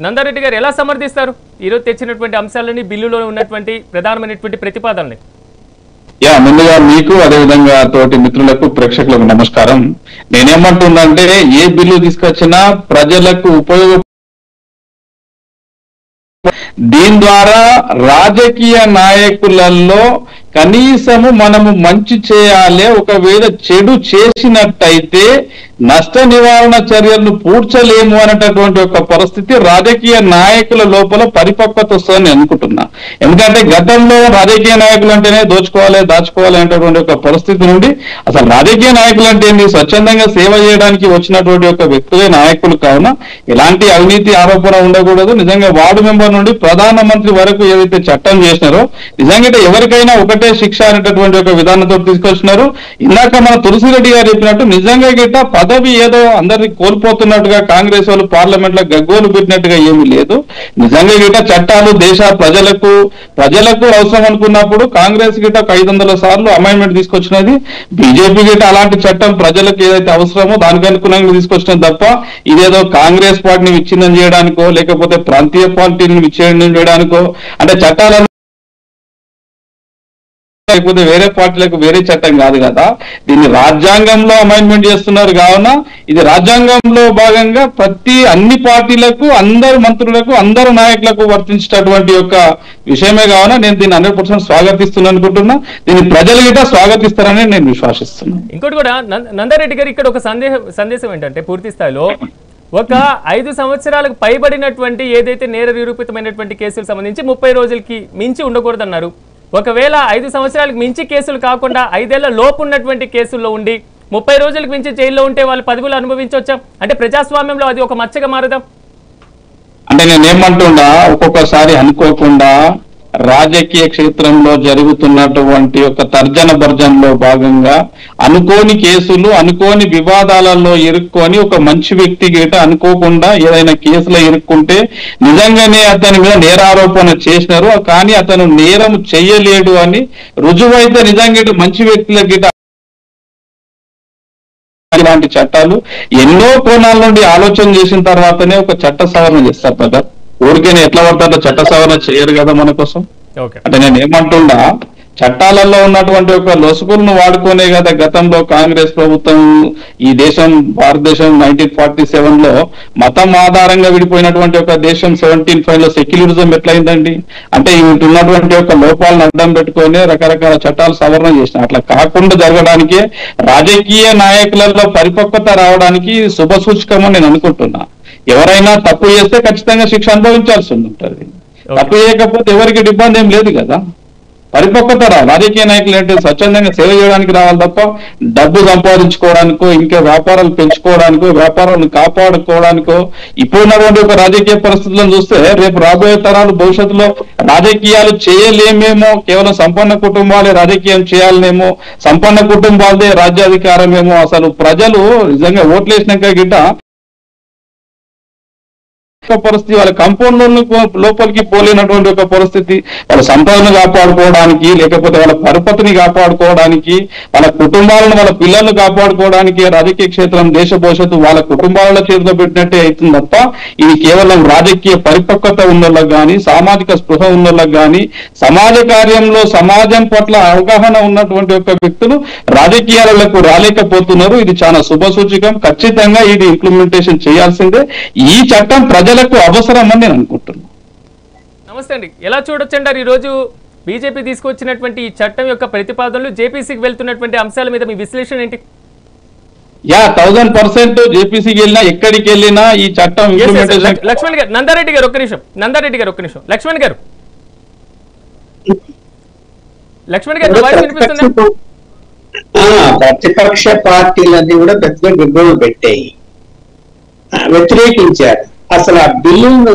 నందారెడ్డి గారు ఎలా సమర్థిస్తారు ఈరోజు తెచ్చినటువంటి అంశాలని బిల్లులో ఉన్నటువంటి ప్రధానమైనటువంటి ప్రతిపాదనని? ముందుగా మీకు అదే విధంగా తోటి మిత్రులకు ప్రేక్షకులకు నమస్కారం. నేనేమంటున్నానంటే ఏ బిల్లు తీసుకొచ్చినా ప్రజలకు ఉపయోగ దీని ద్వారా రాజకీయ నాయకులలో కనీసము మనము మంచి చేయాలి, ఒకవేళ చెడు చేసినట్టయితే నష్ట నివారణ చర్యలను పూడ్చలేము అనేటటువంటి ఒక పరిస్థితి రాజకీయ నాయకుల లోపల పరిపక్వత వస్తుందని అనుకుంటున్నా. ఎందుకంటే గతంలో రాజకీయ నాయకులు అంటేనే దోచుకోవాలి దాచుకోవాలి అనేటటువంటి ఒక పరిస్థితి నుండి అసలు రాజకీయ నాయకులు అంటే ఏంటి, స్వచ్ఛందంగా సేవ చేయడానికి వచ్చినటువంటి ఒక వ్యక్తులే నాయకులు. కావున ఎలాంటి అవినీతి ఆరోపణ ఉండకూడదు. నిజంగా వార్డు మెంబర్ నుండి ప్రధానమంత్రి వరకు ఏదైతే చట్టం చేసినారో నిజంగా ఎవరికైనా ఒకటే శిక్ష అనేటటువంటి ఒక విధానంతో తీసుకొచ్చినారు. ఇందాక మన తులసిరెడ్డి గారు చెప్పినట్టు నిజంగా గిట్ట పదవి ఏదో అందరినీ కోల్పోతున్నట్టుగా కాంగ్రెస్ వాళ్ళు పార్లమెంట్ లో గగ్గోలు పెట్టినట్టుగా ఏమీ లేదు. నిజంగా గిట్ట చట్టాలు దేశ ప్రజలకు అవసరం అనుకున్నప్పుడు కాంగ్రెస్ గిట్ట 500 సార్లు అమెండ్మెంట్ తీసుకొచ్చినది. బీజేపీ గిట్ట అలాంటి చట్టం ప్రజలకు ఏదైతే అవసరమో దానికి అనుగుణంగా తీసుకొచ్చినది తప్ప ఇదేదో కాంగ్రెస్ పార్టీని విచ్ఛిన్నం చేయడానికో లేకపోతే ప్రాంతీయ పార్టీని విచ్ఛిన్నం చేయడానికో అంటే చట్టాలను లేకపోతే వేరే పార్టీలకు వేరే చట్టం కాదు కదా. దీన్ని రాజ్యాంగంలో అమెండ్మెంట్ చేస్తున్నారు. కావున ఇది రాజ్యాంగంలో భాగంగా అన్ని పార్టీలకు, అందరు మంత్రులకు, అందరు నాయకులకు వర్తించేటటువంటి యొక్క విషయమే. కావున నేను దీన్ని 100% స్వాగతిస్తున్నాను అనుకుంటున్నా. దీన్ని ప్రజలు గిట్ట స్వాగతిస్తారని నేను విశ్వాసిస్తున్నాను. ఇంకోటి కూడా నందారెడ్డి గారు ఇక్కడ ఒక సందేశం ఏంటంటే పూర్తి స్థాయిలో ఒక 5 సంవత్సరాలకు పైబడినటువంటి ఏదైతే నేర నిరూపితమైనటువంటి కేసులకు సంబంధించి 30 రోజులకి మించి ఉండకూడదన్నారు. ఒకవేళ 5 సంవత్సరాలకు మించి కేసులు కాకుండా 5 ఏళ్ల లోపు ఉన్నటువంటి కేసుల్లో ఉండి 30 రోజులకు మించి జైల్లో ఉంటే వాళ్ళు పదవులు అనుభవించవచ్చా? అంటే ప్రజాస్వామ్యంలో అది ఒక మచ్చగా మారదా? అంటే నేనేమంటున్నా, ఒక్కొక్కసారి అనుకోకుండా రాజకీయ క్షేత్రంలో జరుగుతున్నటువంటి ఒక తర్జన భర్జనలో భాగంగా అనుకోని కేసులు, అనుకోని వివాదాలలో ఇరుక్కొని ఒక మంచి వ్యక్తి గిట అనుకోకుండా ఏదైనా కేసులో ఇరుక్కుంటే నిజంగానే అతని మీద నేరారోపణ చేసినారు, కానీ అతను నేరం చెయ్యలేడు అని రుజువైతే నిజంగా మంచి వ్యక్తుల గిట ఇలాంటి చట్టాలు ఎన్నో కోణాల నుండి ఆలోచన చేసిన తర్వాతనే ఒక చట్ట సవరణ చేస్తారు కదా. ఊరికైనా ఎట్లా పడతారో చట్ట సవరణ చేయరు కదా మన కోసం. అంటే నేను ఏమంటున్నా, చట్టాలలో ఉన్నటువంటి ఒక లొసుగులను వాడుకోనే కదా గతంలో కాంగ్రెస్ ప్రభుత్వం ఈ దేశం భారతదేశం 1947లో మతం ఆధారంగా విడిపోయినటువంటి ఒక దేశం 1705 లో సెక్యులరిజం ఎట్లయిందండి. అంటే ఉన్నటువంటి ఒక లోపాలను అడ్డం పెట్టుకొని రకరకాల చట్టాలు సవరణ చేసిన. అట్లా కాకుండా జరగడానికే రాజకీయ నాయకులలో పరిపక్వత రావడానికి శుభ సూచకమని నేను అనుకుంటున్నా. ఎవరైనా తప్పు చేస్తే ఖచ్చితంగా శిక్ష అనుభవించాల్సి ఉంటుంది. తప్పు చేయకపోతే ఎవరికి ఇబ్బంది ఏం లేదు కదా. పరిపక్వత రాజకీయ నాయకులు అంటే స్వచ్ఛందంగా సేవ చేయడానికి రావాలి తప్ప డబ్బు సంపాదించుకోవడానికో, ఇంకా వ్యాపారాలు పెంచుకోవడానికో, వ్యాపారాలను కాపాడుకోవడానికో ఇప్పుడున్నటువంటి ఒక రాజకీయ పరిస్థితులను చూస్తే రేపు రాబోయే తరాలు భవిష్యత్తులో రాజకీయాలు చేయలేమేమో, కేవలం సంపన్న కుటుంబాలే రాజకీయం చేయాలనేమో, సంపన్న కుటుంబాలదే రాజ్యాధికారమేమో. అసలు ప్రజలు నిజంగా ఓట్లేసినాక గిట్ట పరిస్థితి, వాళ్ళ కంపౌండ్ లోపలికి పోలేనటువంటి ఒక పరిస్థితి, వాళ్ళ సంపదను కాపాడుకోవడానికి లేకపోతే వాళ్ళ పరపతిని కాపాడుకోవడానికి, వాళ్ళ కుటుంబాలను వాళ్ళ పిల్లలను కాపాడుకోవడానికి రాజకీయ క్షేత్రం దేశ భవిష్యత్తు వాళ్ళ కుటుంబాల చేతిలో పెట్టినట్టే అవుతుంది తప్ప ఇది కేవలం రాజకీయ పరిపక్వత ఉన్నోళ్ళకి కానీ, సామాజిక స్పృహ ఉన్నోళ్ళకి కానీ, సమాజ కార్యంలో సమాజం పట్ల అవగాహన ఉన్నటువంటి ఒక వ్యక్తులు రాజకీయాలకు రాలేకపోతున్నారు. ఇది చాలా శుభ సూచకం. ఖచ్చితంగా ఇది ఇంప్లిమెంటేషన్ చేయాల్సిందే. ఈ చట్టం ప్రజలకు అవసరం అని నేను అనుకుంటున్నాను. నమస్తే అండి. ఎలా చూడొచ్చంటారు ఈరోజు బీజేపీ తీసుకొచ్చినటువంటి ఈ చట్టం యొక్క ప్రతిపాదనలు, జేపీసీకి వెళ్తున్నటువంటి అంశాల మీద మీ విశ్లేషణ ఏంటి? 1000% జేపీసీకి వెళ్ళినా ఎక్కడికి వెళ్ళినా ఈ చట్టం ఇంప్లిమెంటేషన్. లక్ష్మణ్ గారు, నందారెడ్డి గారు ఒక్క నిమిషం. లక్ష్మణ్ గారు వాయిస్ వినిపిస్తుందా? ప్రతిపక్ష పార్టీలన్నీ కూడా పెద్ద గొడవలు పెట్టాయి, వ్యతిరేకించారు. అసలు ఆ బిల్లును